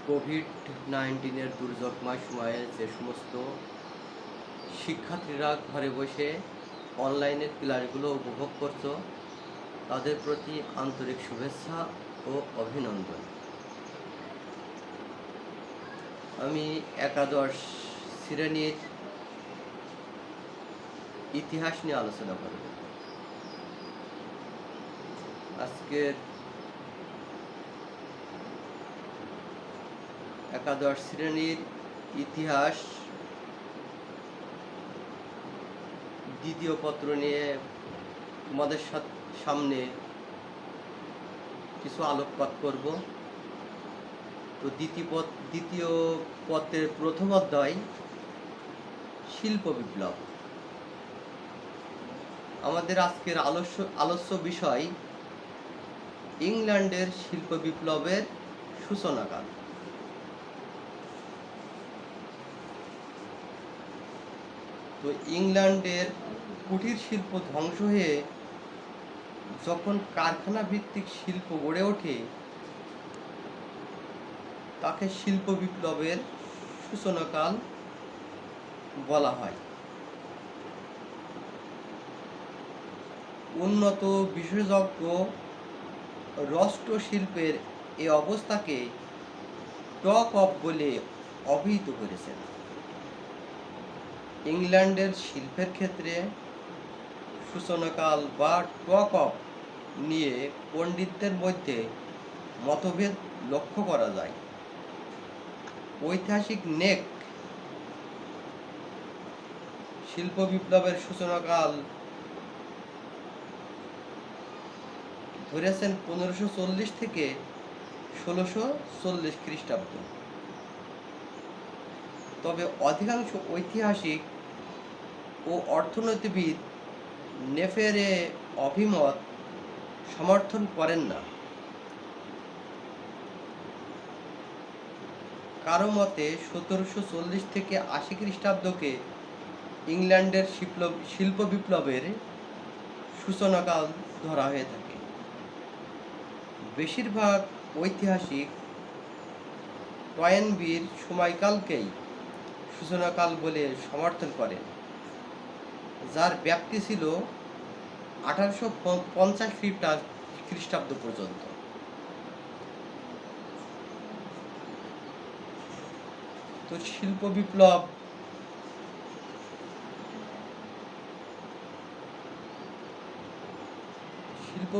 COVID-19 দুর্যোগময় সময়ে যে সমস্ত শিক্ষার্থীরা ঘরে বসে অনলাইনের ক্লাসগুলো উপভোগ করছো, তাদের প্রতি আন্তরিক শুভেচ্ছা ও অভিনন্দন। আমি একাদশ শ্রেণীর ইতিহাস নিয়ে আলোচনা করব। আজকের একাদশ শ্রেণীর ইতিহাস দ্বিতীয় পত্র নিয়ে তোমাদের সামনে কিছু আলোকপাত করব। তো দ্বিতীয় পত্রের প্রথম অধ্যায় শিল্প বিপ্লব। আমাদের আজকের আলোচ্য বিষয় ইংল্যান্ডের শিল্প বিপ্লবের সূচনাকাল। তো ইংল্যান্ডের কুটির শিল্প ধ্বংস হয়ে যখন কারখানা ভিত্তিক শিল্প গড়ে ওঠে, তাকে শিল্প বিপ্লবের সূচনাকাল বলা হয়। উন্নত বিশেষজ্ঞ রাষ্ট্র শিল্পের এই অবস্থাকে টক অফ বলে অভিহিত করেছেন। ইংল্যান্ডের শিল্পের ক্ষেত্রে সূচনাকাল বা টক অফ নিয়ে পণ্ডিতদের মধ্যে মতভেদ লক্ষ্য করা যায়। ঐতিহাসিক নেক শিল্প বিপ্লবের সূচনাকাল ধরেছেন 1540 থেকে 1640 খ্রিস্টাব্দ। তবে অধিকাংশ ঐতিহাসিক ও অর্থনীতিবিদ নেফের এ অভিমত সমর্থন করেন না। কারো মতে 1740 থেকে 80 খ্রিস্টাব্দকে ইংল্যান্ডের শিল্প বিপ্লবের সূচনাকাল ধরা হয়ে থাকে। বেশিরভাগ ঐতিহাসিক টয়েনবির সময়কালকেই সূচনাকাল বলে সমর্থন করেন, যার ব্যাপ্তি ছিল 1850 খ্রিস্টাব্দ পর্যন্ত। তো শিল্প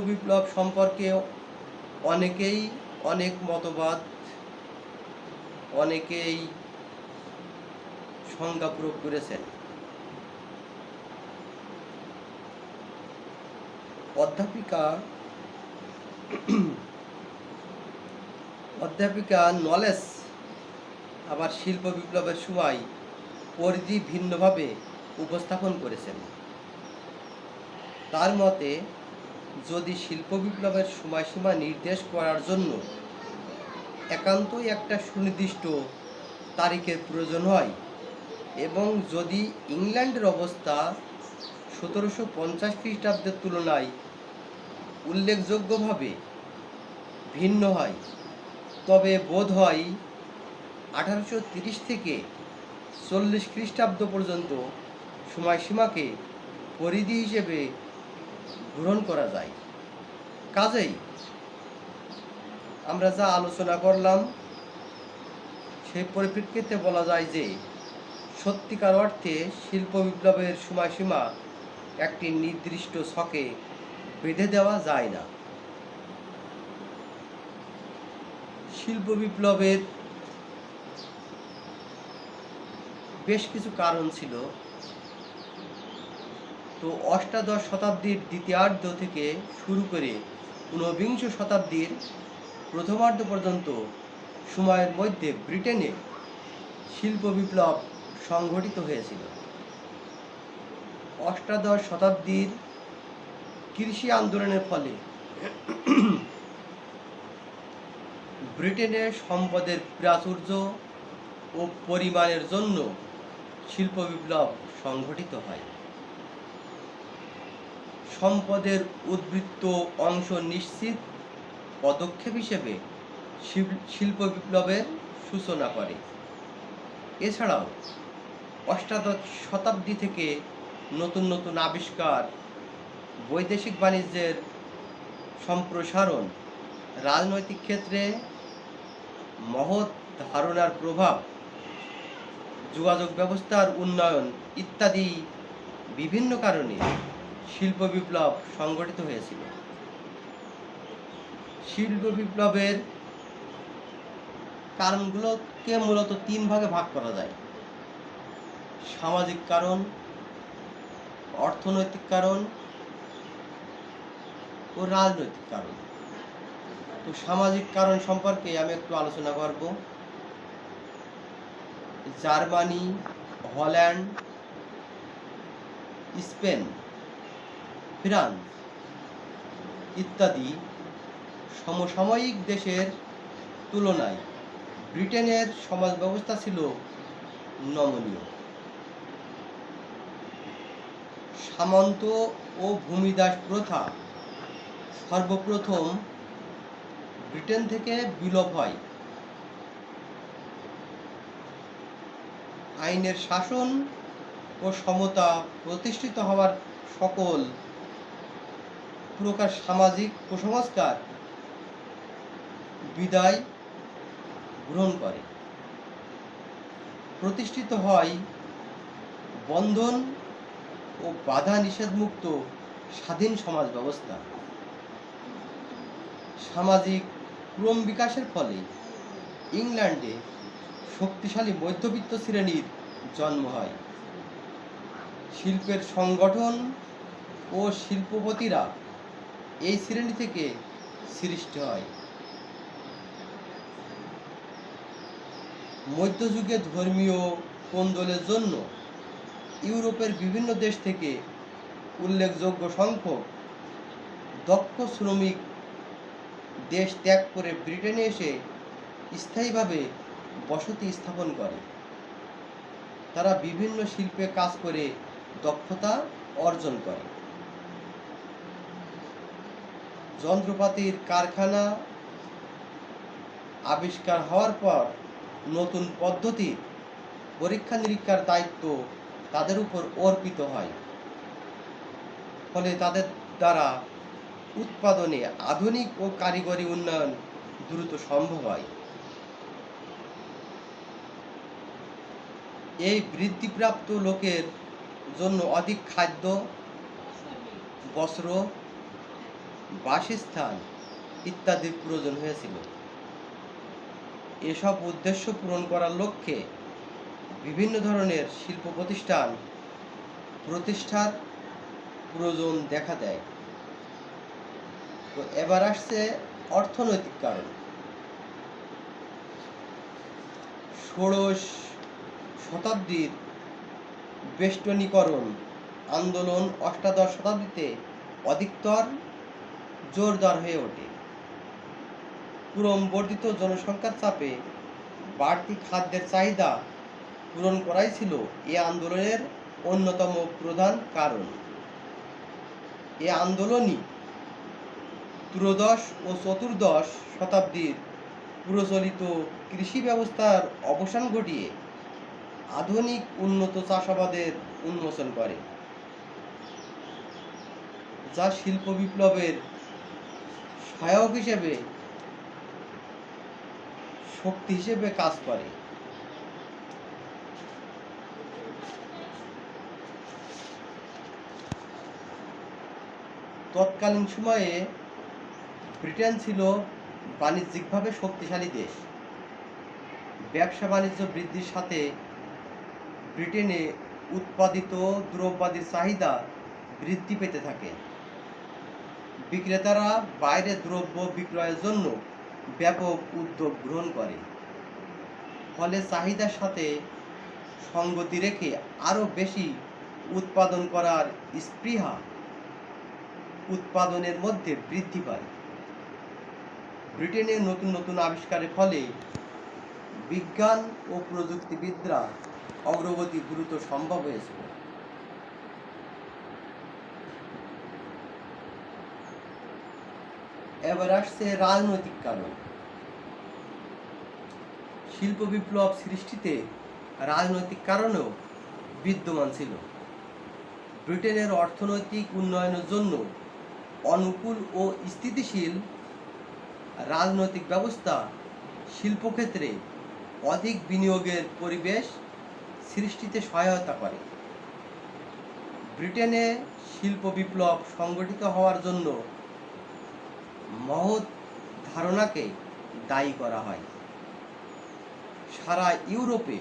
বিপ্লব সম্পর্কে অনেকেই অনেক মতবাদ, অনেকেই সংজ্ঞা প্রয়োগ করেছেন। অধ্যাপিকা নলেজ আবার শিল্প বিপ্লবের সময় পরিধি ভিন্নভাবে উপস্থাপন করেছেন। তার মতে, যদি শিল্প বিপ্লবের সময়সীমা নির্দেশ করার জন্য একান্তই একটা সুনির্দিষ্ট তারিখের প্রয়োজন হয় এবং যদি ইংল্যান্ডের অবস্থা 1750 খ্রিস্টাব্দের তুলনায় উল্লেখযোগ্যভাবে ভিন্ন হয়, তবে বোধ হয় 1830 থেকে 40 খ্রিস্টাব্দ পর্যন্ত সময়সীমাকে পরিধি হিসেবে গ্রহণ করা যায়। কাজেই আমরা যা আলোচনা করলাম সেই পরিপ্রেক্ষিতে বলা যায় যে সত্যিকার অর্থে শিল্প বিপ্লবের সময়সীমা একটি নির্দিষ্ট ছকে বেঁধে দেওয়া যায় না। শিল্প বিপ্লবের বেশ কিছু কারণ ছিল। তো অষ্টাদশ শতাব্দীর দ্বিতীয়ার্ধ থেকে শুরু করে ঊনবিংশ শতাব্দীর প্রথমার্ধ পর্যন্ত সময়ের মধ্যে ব্রিটেনে শিল্প বিপ্লব সংঘটিত হয়েছিল। অষ্টাদশ শতাব্দীর কৃষি আন্দোলনের ফলে ব্রিটেনের সম্পদের প্রাচুর্য ও পরিমাণের জন্য শিল্প বিপ্লব সংঘটিত হয়। সম্পদের উদ্বৃত্ত অংশ নিশ্চিত পদক্ষেপ হিসেবে শিল্প বিপ্লবের সূচনা করে। এছাড়াও অষ্টাদশ শতাব্দী থেকে নতুন নতুন আবিষ্কার, বৈদেশিক বাণিজ্যের সম্প্রসারণ, রাজনৈতিক ক্ষেত্রে মহৎ ধারণার প্রভাব, যোগাযোগ ব্যবস্থার উন্নয়ন ইত্যাদি বিভিন্ন কারণে শিল্প বিপ্লব সংগঠিত হয়েছিল। শিল্প বিপ্লবের কারণগুলোকে মূলত তিন ভাগে ভাগ করা যায়: সামাজিক কারণ, অর্থনৈতিক কারণ ও রাজনৈতিক কারণ। তো সামাজিক কারণ সম্পর্কে আমি একটু আলোচনা করব। জার্মানি, হল্যান্ড, স্পেন, ফ্রান্স ইত্যাদি সমসাময়িক দেশের তুলনায় ব্রিটেনের সমাজ ব্যবস্থা ছিল নমনীয়। সামন্ত ও ভূমিদাস প্রথা সর্বপ্রথম ব্রিটেন থেকে বিলোপ হয়। আইনের শাসন ও সমতা প্রতিষ্ঠিত হওয়ার সকল প্রকার সামাজিক কুসংস্কার বিদায় গ্রহণ করে। প্রতিষ্ঠিত হয় বন্ধন ও বাধা নিষেধমুক্ত স্বাধীন সমাজ ব্যবস্থা। সামাজিক ক্রম বিকাশের ফলে ইংল্যান্ডে শক্তিশালী মধ্যবিত্ত শ্রেণীর জন্ম হয়। শিল্পের সংগঠন ও শিল্পপতিরা এই শ্রেণী থেকে সৃষ্টি হয়। মধ্যযুগে ধর্মীয় কোন্দলের জন্য ইউরোপের বিভিন্ন দেশ থেকে উল্লেখযোগ্য সংখ্যক দক্ষ শ্রমিক দেশ ত্যাগ করে ব্রিটেনে এসে স্থায়ীভাবে বসতি স্থাপন করে। তারা বিভিন্ন শিল্পে কাজ করে দক্ষতা অর্জন করে। যন্ত্রপাতির কারখানা আবিষ্কার হওয়ার পর নতুন পদ্ধতির পরীক্ষা নিরীক্ষার দায়িত্ব তাদের উপর অর্পিত হয়। ফলে তাদের দ্বারা উৎপাদনে আধুনিক ও কারিগরি উন্নয়ন দ্রুত সম্ভব হয়। এই বৃদ্ধিপ্রাপ্ত লোকের জন্য অধিক খাদ্য, বস্ত্র, বাসস্থান ইত্যাদির প্রয়োজন হয়েছিল। এসব উদ্দেশ্য পূরণ করার লক্ষ্যে বিভিন্ন ধরনের শিল্প প্রতিষ্ঠার প্রয়োজন দেখা দেয়। তো এবার আসছে অর্থনৈতিক কারণ। ষোড়শ শতাব্দীর বেষ্টনীকরণ আন্দোলন অষ্টাদশ শতাব্দীতে অধিকতর জোরদার হয়ে ওঠে। ক্রমবর্ধিত জনসংখ্যার চাপে বাড়তি খাদ্যের চাহিদা পূরণ করাই ছিল এ আন্দোলনের অন্যতম প্রধান কারণ। এ আন্দোলনই ত্রয়োদশ ও চতুর্দশ শতাব্দীর প্রচলিত কৃষি ব্যবস্থার অবসান ঘটিয়ে আধুনিক উন্নত চাষাবাদের উন্মোচন করে, যা শিল্প বিপ্লবের সহায়ক শক্তি হিসেবে কাজ করে। তৎকালীন সময়ে ব্রিটেন ছিল বাণিজ্যিকভাবে শক্তিশালী দেশ। ব্যবসা বাণিজ্য বৃদ্ধির সাথে ব্রিটেনে উৎপাদিত দ্রব্যাদির চাহিদা বৃদ্ধি পেতে থাকে। বিক্রেতারা বাইরে দ্রব্য বিক্রয়ের জন্য ব্যাপক উদ্যোগ গ্রহণ করে। ফলে চাহিদার সাথে সঙ্গতি রেখে আরও বেশি উৎপাদন করার স্পৃহা উৎপাদনের মধ্যে বৃদ্ধি পায়। ব্রিটেনের নতুন নতুন আবিষ্কারের ফলে বিজ্ঞান ও প্রযুক্তিবিদ্যা অগ্রগতি দ্রুত সম্ভব হয়েছিল। এবার আসছে রাজনৈতিক কারণ। শিল্প বিপ্লব সৃষ্টিতে রাজনৈতিক কারণেও বিদ্যমান ছিল। ব্রিটেনের অর্থনৈতিক উন্নয়নের জন্য অনুকূল ও স্থিতিশীল রাজনৈতিক ব্যবস্থা শিল্পক্ষেত্রে অধিক বিনিয়োগের পরিবেশ সৃষ্টিতে সহায়তা করে। ব্রিটেনে শিল্প বিপ্লব সংগঠিত হওয়ার জন্য মহৎ ধারণাকে দায়ী করা হয়। সারা ইউরোপে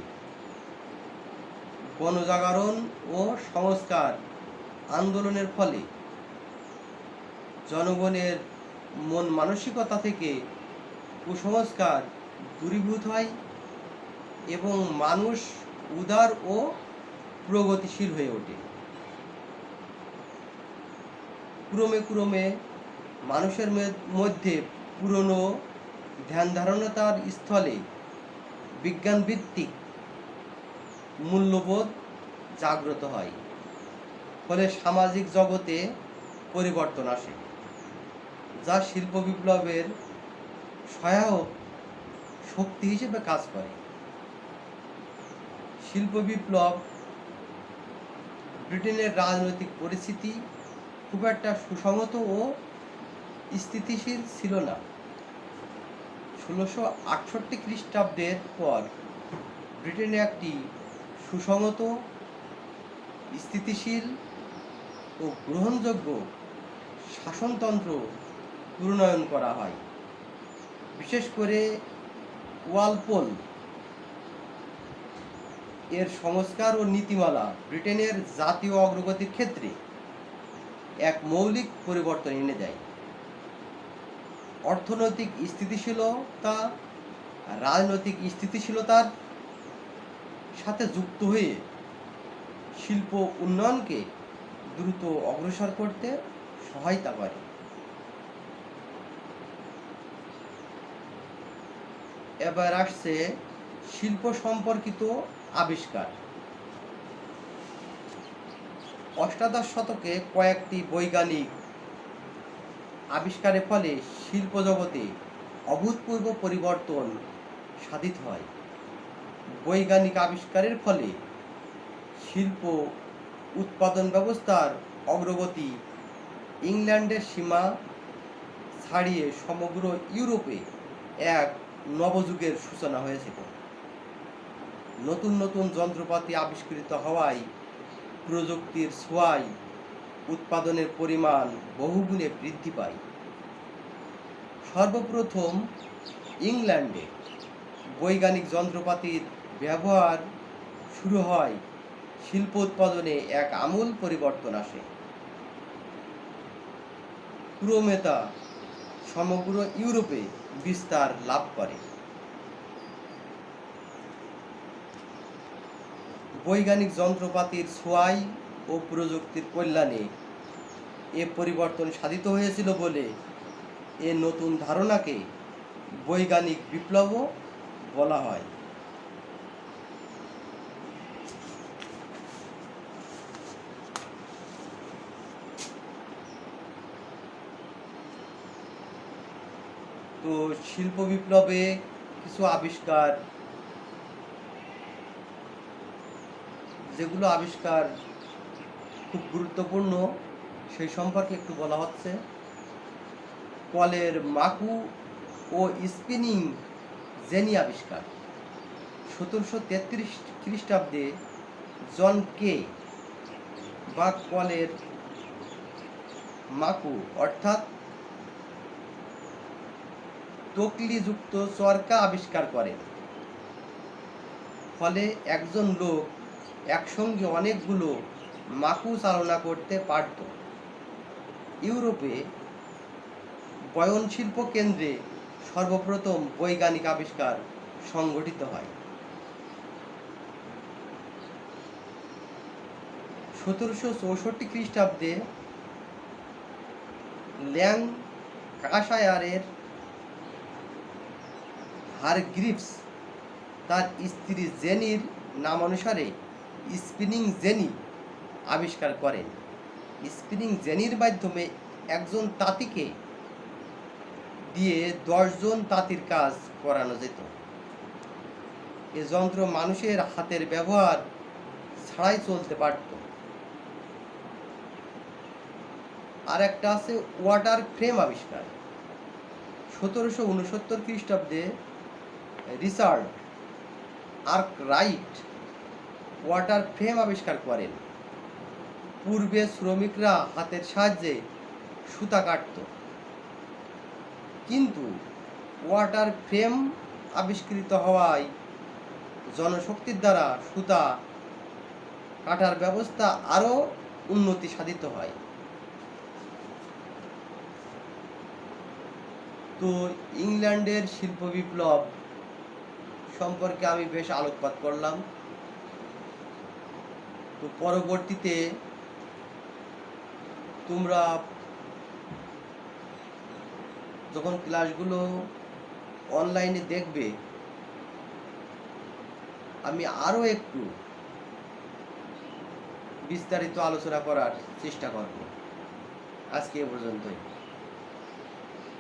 গণজাগরণ ও সংস্কার আন্দোলনের ফলে জনগণের মন মানসিকতা থেকে কুসংস্কার দূরীভূত হয় এবং মানুষ উদার ও প্রগতিশীল হয়ে ওঠে। ক্রমে ক্রমে মানুষের মধ্যে পুরনো ধ্যান ধারণার স্থলে বিজ্ঞানভিত্তিক মূল্যবোধ জাগ্রত হয়, ফলে সামাজিক জগতে পরিবর্তন আসে, যা শিল্প বিপ্লবের সহায়ক শক্তি হিসেবে কাজ করে। শিল্প বিপ্লব ব্রিটেনের রাজনৈতিক পরিস্থিতি খুব একটা সুসংহত ও স্থিতিশীল ছিল না। 1668 খ্রিস্টাব্দের পর ব্রিটেনে একটি সুসংহত, স্থিতিশীল ও গ্রহণযোগ্য শাসনতন্ত্র প্রণয়ন করা হয়। বিশেষ করে ওয়ালপোল এর সংস্কার ও নীতিমালা ব্রিটেনের জাতীয় অগ্রগতির ক্ষেত্রে এক মৌলিক পরিবর্তন এনে দেয়। অর্থনৈতিক স্থিতিশীলতা রাজনৈতিক স্থিতিশীলতার সাথে যুক্ত হয়ে শিল্প উন্নয়নকে দ্রুত অগ্রসর করতে সহায়তা করে। এবার আসছে শিল্প সম্পর্কিত আবিষ্কার। অষ্টাদশ শতকে কয়েকটি বৈজ্ঞানিক আবিষ্কারের ফলে শিল্প জগতে অভূতপূর্ব পরিবর্তন সাধিত হয়। বৈজ্ঞানিক আবিষ্কারের ফলে শিল্প উৎপাদন ব্যবস্থার অগ্রগতি ইংল্যান্ডের সীমা ছাড়িয়ে সমগ্র ইউরোপে এক নবযুগের সূচনা হয়েছিল। নতুন নতুন যন্ত্রপাতি আবিষ্কৃত হওয়ায় প্রযুক্তির ছোঁয়ায় উৎপাদনের পরিমাণ বহুগুণে বৃদ্ধি পায়। সর্বপ্রথম ইংল্যান্ডে বৈজ্ঞানিক যন্ত্রপাতির ব্যবহার শুরু হয়, শিল্প উৎপাদনে এক আমূল পরিবর্তন আসে। ক্রমে তা সমগ্র ইউরোপে বিস্তার লাভ করে। বৈজ্ঞানিক যন্ত্রপাতির ছোঁয়ায় ও প্রযুক্তির কল্যাণে এ পরিবর্তন সাধিত হয়েছিল বলে এ নতুন ধারণাকে বৈজ্ঞানিক বিপ্লবও বলা হয়। তো শিল্প বিপ্লবে কিছু আবিষ্কার, যেগুলো আবিষ্কার খুব গুরুত্বপূর্ণ সেই সম্পর্কে একটু বলা হচ্ছে। কলের মাকু ও স্পিনিং জেনি আবিষ্কার। 1733 খ্রিস্টাব্দে জন কে বা কলের মাকু অর্থাৎ তকলিযুক্ত চরকা আবিষ্কার করেন। ফলে একজন লোক একসঙ্গে অনেকগুলো মাকু চালনা করতে পারত। ইউরোপে বয়নশিল্প কেন্দ্রে সর্বপ্রথম বৈজ্ঞানিক আবিষ্কার সংঘটিত হয়। 1764 খ্রিস্টাব্দে ল্যাঙ্কাশায়ারের হারগ্রিভস তার স্ত্রী জেনির নামানুসারে স্পিনিং জেনি আবিষ্কার করেন। স্পিনিং জেনির মাধ্যমে একজন তাঁতিকে দিয়ে 10 জন তাঁতির কাজ করানো যেত। এ যন্ত্র মানুষের হাতের ব্যবহার ছাড়াই চলতে পারত। আর একটা আছে ওয়াটার ফ্রেম আবিষ্কার। 1769 খ্রিস্টাব্দে রিচার্ড আর্করাইট ওয়াটার ফ্রেম আবিষ্কার করেন। পূর্বে শ্রমিকরা হাতের সাহায্যে সুতা কাটত, কিন্তু ওয়াটার ফ্রেম আবিষ্কৃত হওয়ায় জনশক্তির দ্বারা সুতা কাটার ব্যবস্থা আরও উন্নতি সাধিত হয়। তো ইংল্যান্ডের শিল্প বিপ্লব সম্পর্কে আমি বেশ আলোকপাত করলাম। তো পরবর্তীতে তোমরা যখন ক্লাসগুলো অনলাইনে দেখবে, আমি আরও একটু বিস্তারিত আলোচনা করার চেষ্টা করব। আজকে এ পর্যন্তই।